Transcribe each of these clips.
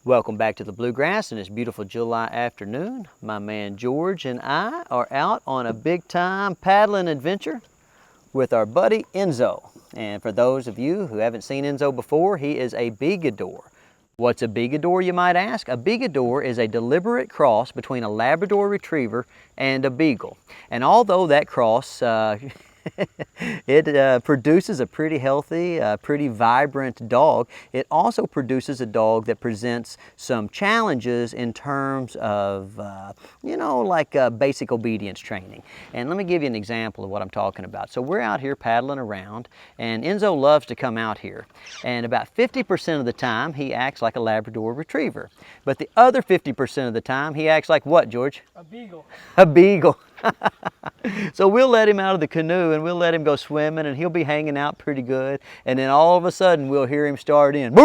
Welcome back to the Bluegrass in this beautiful July afternoon. My man George and I are out on a big time paddling adventure with our buddy Enzo. And for those of you who haven't seen Enzo before, he is a Beagador. What's a Beagador, you might ask? A Beagador is a deliberate cross between a Labrador Retriever and a Beagle. And although that cross it produces a pretty healthy, pretty vibrant dog, it also produces a dog that presents some challenges in terms of, basic obedience training. And let me give you an example of what I'm talking about. So we're out here paddling around, and Enzo loves to come out here. And about 50% of the time, he acts like a Labrador Retriever. But the other 50% of the time, he acts like what, George? A Beagle. A Beagle. So we'll let him out of the canoe and we'll let him go swimming, and he'll be hanging out pretty good, and then all of a sudden we'll hear him start in,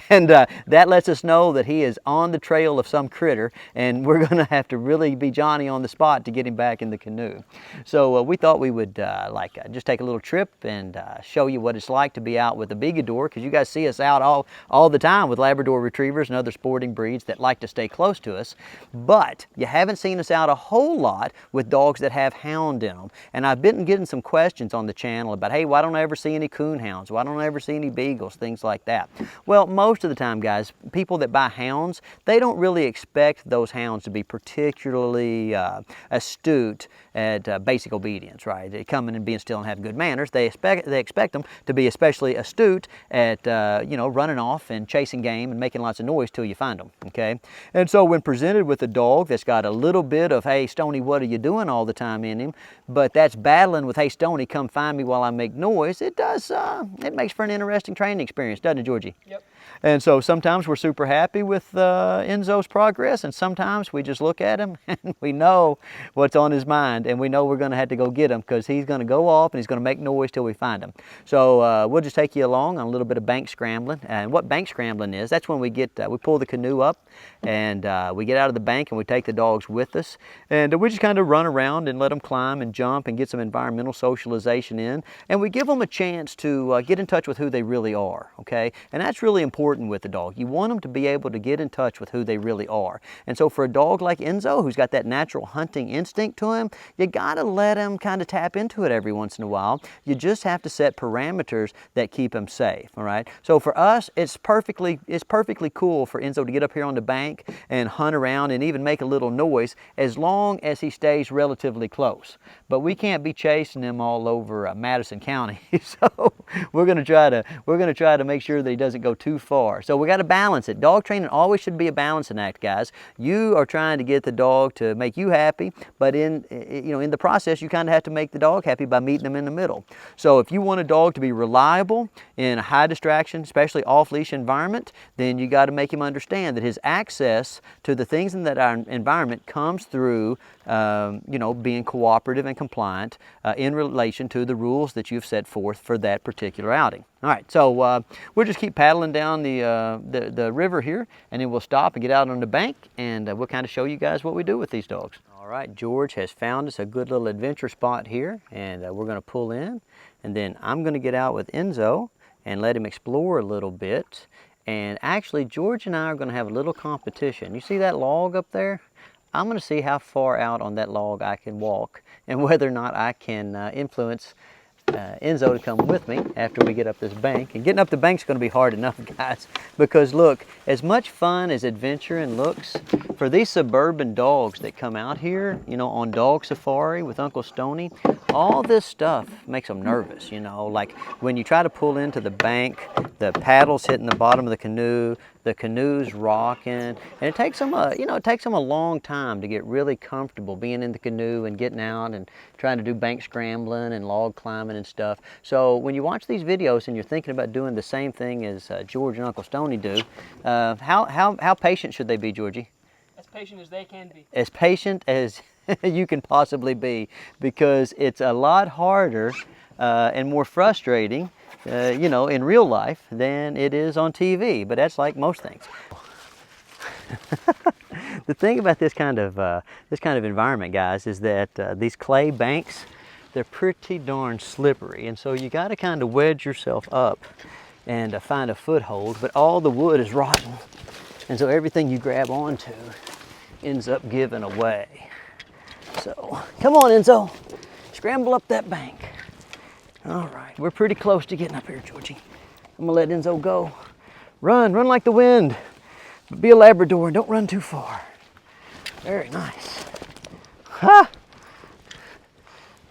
and that lets us know that he is on the trail of some critter, and we're going to have to really be Johnny on the spot to get him back in the canoe. So we thought we would just take a little trip and show you what it's like to be out with a Beagador, because you guys see us out all the time with Labrador Retrievers and other sporting breeds that like to stay close to us, but you haven't seen us out a whole lot with dogs that have hound in them. And I've been getting some questions on the channel about, hey, why don't I ever see any coon hounds? Why don't I ever see any beagles? Things like that. Well, most of the time, guys, people that buy hounds, they don't really expect those hounds to be particularly astute at basic obedience, right? They come in and being still and have good manners. They expect them to be especially astute at running off and chasing game and making lots of noise till you find them. Okay, and so when presented with a dog that's got a little bit of, hey, Stoney, what are you doing all the time in him, but that's battling with, hey, Stoney, come find me while I make noise, it makes for an interesting training experience, doesn't it, Georgie? Yep. And so sometimes we're super happy with Enzo's progress, and sometimes we just look at him and we know what's on his mind, and we know we're going to have to go get him because he's going to go off and he's going to make noise till we find him. So we'll just take you along on a little bit of bank scrambling. And what bank scrambling is, that's when we pull the canoe up and we get out of the bank and we take the dogs with us, and we just kind of run around and let them climb and jump and get some environmental socialization in, and we give them a chance to get in touch with who they really are, okay? And that's really important with the dog. You want them to be able to get in touch with who they really are. And so for a dog like Enzo, who's got that natural hunting instinct to him, you gotta let him kind of tap into it every once in a while. You just have to set parameters that keep him safe, all right? So for us, it's perfectly cool for Enzo to get up here on the bank and hunt around and even make a little noise as long as he stays relatively close. But we can't be chasing him all over Madison County. So we're gonna try to make sure that he doesn't go too far. So we got to balance it. Dog training always should be a balancing act, guys. You are trying to get the dog to make you happy, but in the process, you kind of have to make the dog happy by meeting them in the middle. So if you want a dog to be reliable in a high distraction, especially off-leash environment, then you got to make him understand that his access to the things in that environment comes through being cooperative and compliant in relation to the rules that you've set forth for that particular outing. All right, so we'll just keep paddling down the river here, and then we'll stop and get out on the bank, and we'll kind of show you guys what we do with these dogs. All right, George has found us a good little adventure spot here, and we're going to pull in, and then I'm going to get out with Enzo and let him explore a little bit. And actually, George and I are going to have a little competition. You see that log up there? I'm going to see how far out on that log I can walk and whether or not I can influence Enzo to come with me after we get up this bank. And getting up the bank is going to be hard enough, guys, because look, as much fun as adventuring looks, for these suburban dogs that come out here, on dog safari with Uncle Stoney, all this stuff makes them nervous, like when you try to pull into the bank, the paddles hitting the bottom of the canoe's rocking, and it takes them a long time to get really comfortable being in the canoe and getting out and trying to do bank scrambling and log climbing and stuff. So when you watch these videos and you're thinking about doing the same thing as George and Uncle Stoney do, how patient should they be, Georgie? As patient as they can be. As patient as you can possibly be, because it's a lot harder and more frustrating in real life than it is on TV, but that's like most things. The thing about this kind of environment, guys, is that these clay banks, they're pretty darn slippery, and so you got to kind of wedge yourself up and find a foothold, but all the wood is rotten. And so everything you grab onto ends up giving away. So, come on, Enzo. Scramble up that bank. All right, we're pretty close to getting up here, Georgie. I'm gonna let Enzo go. Run like the wind. But be a Labrador and don't run too far. Very nice. Ha!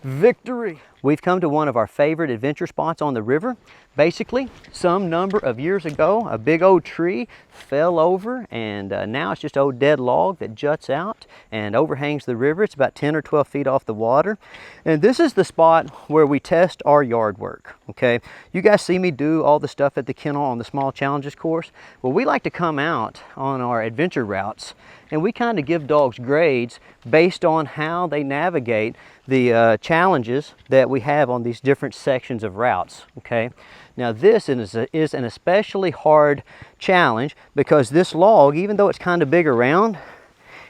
Victory. We've come to one of our favorite adventure spots on the river. Basically, some number of years ago, a big old tree fell over, and now it's just an old dead log that juts out and overhangs the river. It's about 10 or 12 feet off the water. And this is the spot where we test our yard work, okay? You guys see me do all the stuff at the kennel on the Small Challenges course. Well, we like to come out on our adventure routes, and we kind of give dogs grades based on how they navigate the challenges that we have on these different sections of routes, okay? Now this is an especially hard challenge because this log, even though it's kind of big around,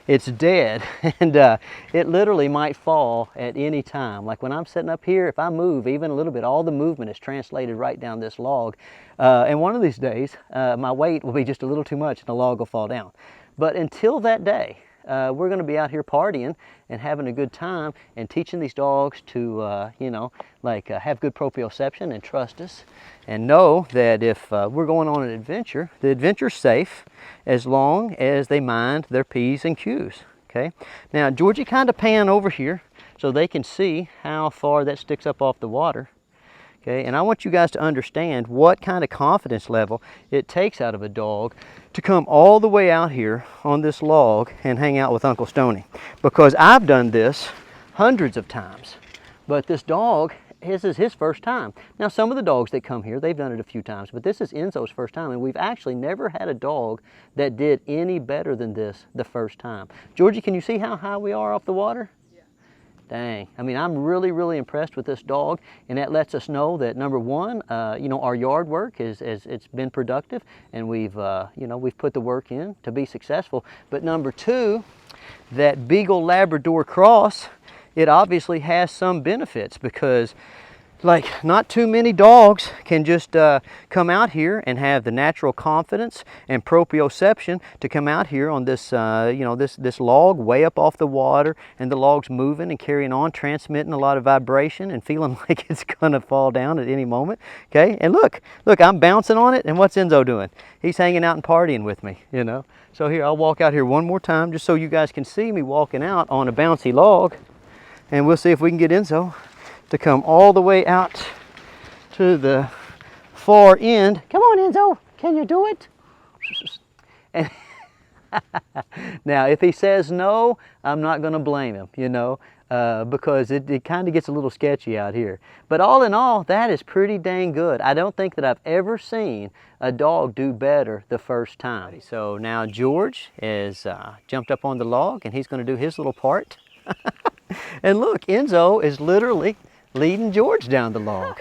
it's dead, and it literally might fall at any time. Like when I'm sitting up here, if I move even a little bit, all the movement is translated right down this log. And one of these days, my weight will be just a little too much and the log will fall down. But until that day, we're going to be out here partying and having a good time and teaching these dogs to, you know, like have good proprioception and trust us and know that if we're going on an adventure, the adventure's safe as long as they mind their P's and Q's, okay? Now, Georgie, kind of pan over here so they can see how far that sticks up off the water. Okay, and I want you guys to understand what kind of confidence level it takes out of a dog to come all the way out here on this log and hang out with Uncle Stonnie. Because I've done this hundreds of times, but this dog, this is his first time. Now, some of the dogs that come here, they've done it a few times, but this is Enzo's first time, and we've actually never had a dog that did any better than this the first time. Georgie, can you see how high we are off the water? Dang, I mean, I'm really, really impressed with this dog, and that lets us know that number one, you know, our yard work it's been productive, and we've, you know, we've put the work in to be successful. But number two, that Beagle Labrador cross, it obviously has some benefits because, like, not too many dogs can just come out here and have the natural confidence and proprioception to come out here on this, you know, this log way up off the water, and the log's moving and carrying on, transmitting a lot of vibration and feeling like it's gonna fall down at any moment, okay? And look, I'm bouncing on it, and what's Enzo doing? He's hanging out and partying with me, you know? So here, I'll walk out here one more time just so you guys can see me walking out on a bouncy log, and we'll see if we can get Enzo to come all the way out to the far end. Come on, Enzo, can you do it? And now, if he says no, I'm not gonna blame him, you know, because it kind of gets a little sketchy out here. But all in all, that is pretty dang good. I don't think that I've ever seen a dog do better the first time. So now George has jumped up on the log, and he's gonna do his little part. And look, Enzo is literally leading George down the log.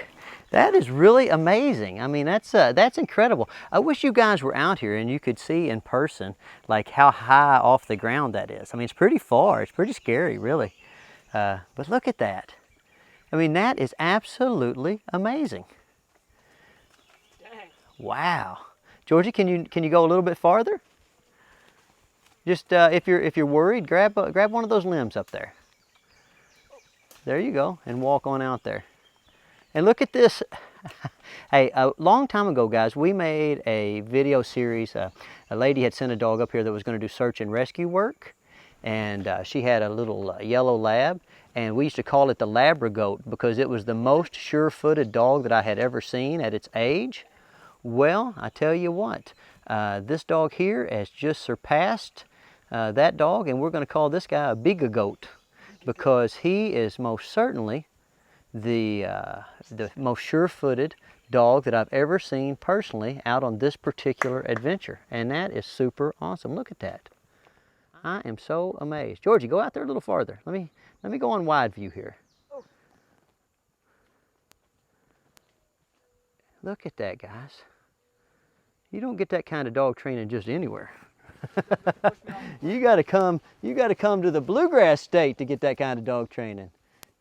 That is really amazing. I mean, that's incredible. I wish you guys were out here and you could see in person like how high off the ground that is. I mean, it's pretty far. It's pretty scary, really. But look at that. I mean, that is absolutely amazing. Dang. Wow. Georgie, can you go a little bit farther? Just if you're worried, grab one of those limbs up there. There you go, and walk on out there. And look at this. Hey, a long time ago, guys, we made a video series. A lady had sent a dog up here that was going to do search and rescue work, and she had a little yellow lab, and we used to call it the Labrador because it was the most sure-footed dog that I had ever seen at its age. Well, I tell you what, this dog here has just surpassed that dog, and we're going to call this guy a Beagador, because he is most certainly the most sure-footed dog that I've ever seen personally out on this particular adventure. And that is super awesome. Look at that. I am so amazed. Georgie, go out there a little farther. Let me go on wide view here. Look at that, guys. You don't get that kind of dog training just anywhere. You gotta come to the bluegrass state to get that kind of dog training.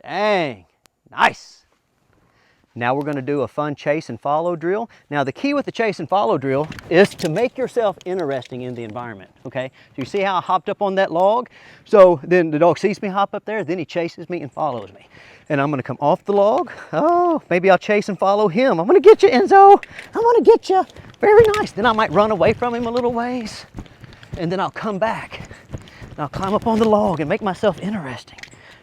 Dang, nice. Now we're going to do a fun chase and follow drill. Now the key with the chase and follow drill is to make yourself interesting in the environment, okay? So you see how I hopped up on that log? So then the dog sees me hop up there, then he chases me and follows me. And I'm going to come off the log. Oh, maybe I'll chase and follow him. I'm going to get you, Enzo. I'm going to get you. Very nice. Then I might run away from him a little ways. And then I'll come back. And I'll climb up on the log and make myself interesting,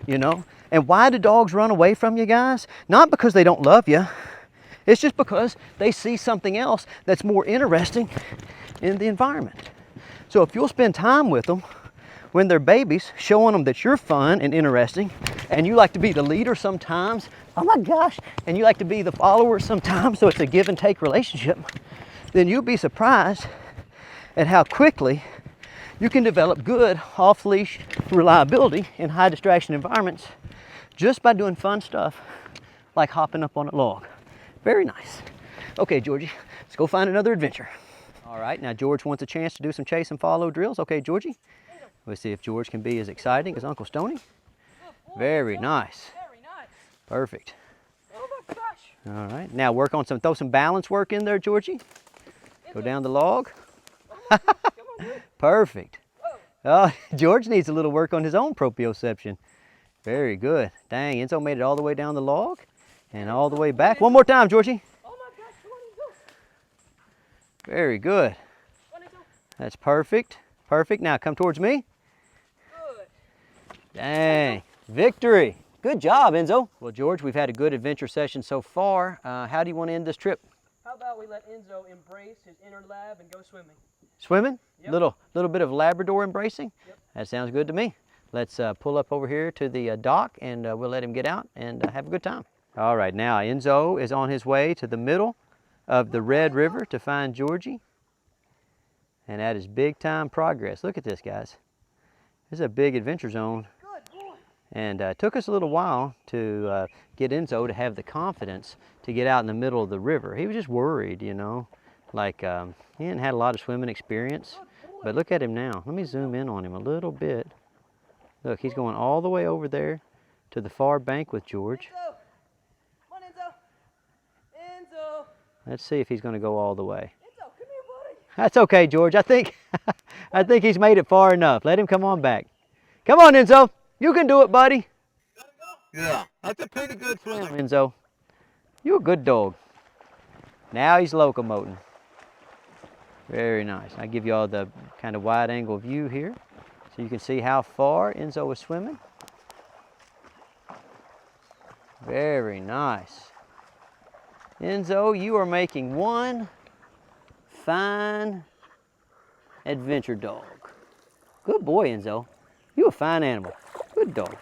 you know? And why do dogs run away from you guys? Not because they don't love you. It's just because they see something else that's more interesting in the environment. So if you'll spend time with them when they're babies, showing them that you're fun and interesting, and you like to be the leader sometimes, oh my gosh, and you like to be the follower sometimes, so it's a give and take relationship, then you'll be surprised at how quickly you can develop good off-leash reliability in high distraction environments just by doing fun stuff like hopping up on a log. Very nice. Okay, Georgie, let's go find another adventure. All right, now George wants a chance to do some chase and follow drills. Okay, Georgie, let's see if George can be as exciting as Uncle Stonnie. Very nice. Very nice. Perfect. Oh my gosh. All right, now work on throw some balance work in there, Georgie. Go down the log. Come on, dude. Perfect. Whoa. Oh, George needs a little work on his own proprioception. Very good. Dang, Enzo made it all the way down the log and all the way back. One more time, Georgie. Oh my gosh, come on, Enzo. Very good. Come on, Enzo. That's perfect. Perfect. Now come towards me. Good. Dang, victory. Good job, Enzo. Well, George, we've had a good adventure session so far. How do you want to end this trip? How about we let Enzo embrace his inner lab and go swimming? Swimming? Yep. Little bit of Labrador embracing? Yep. That sounds good to me. Let's pull up over here to the dock and we'll let him get out and have a good time. All right, now Enzo is on his way to the middle of the Red River to find Georgie. And that is big time progress. Look at this, guys. This is a big adventure zone. Good boy. And it took us a little while to get Enzo to have the confidence to get out in the middle of the river. He was just worried, you know, like he hadn't had a lot of swimming experience. But look at him now. Let me zoom in on him a little bit. Look, he's going all the way over there to the far bank with George. Enzo. Come on, Enzo. Enzo. Let's see if he's going to go all the way. Enzo, come here, buddy. That's okay, George. I think he's made it far enough. Let him come on back. Come on, Enzo. You can do it, buddy. Yeah, that's a pretty good swim. Enzo, you're a good dog. Now he's locomoting. Very nice. I give you all the kind of wide angle view here so you can see how far Enzo is swimming. Very nice. Enzo, you are making one fine adventure dog. Good boy, Enzo. You're a fine animal. Good dog.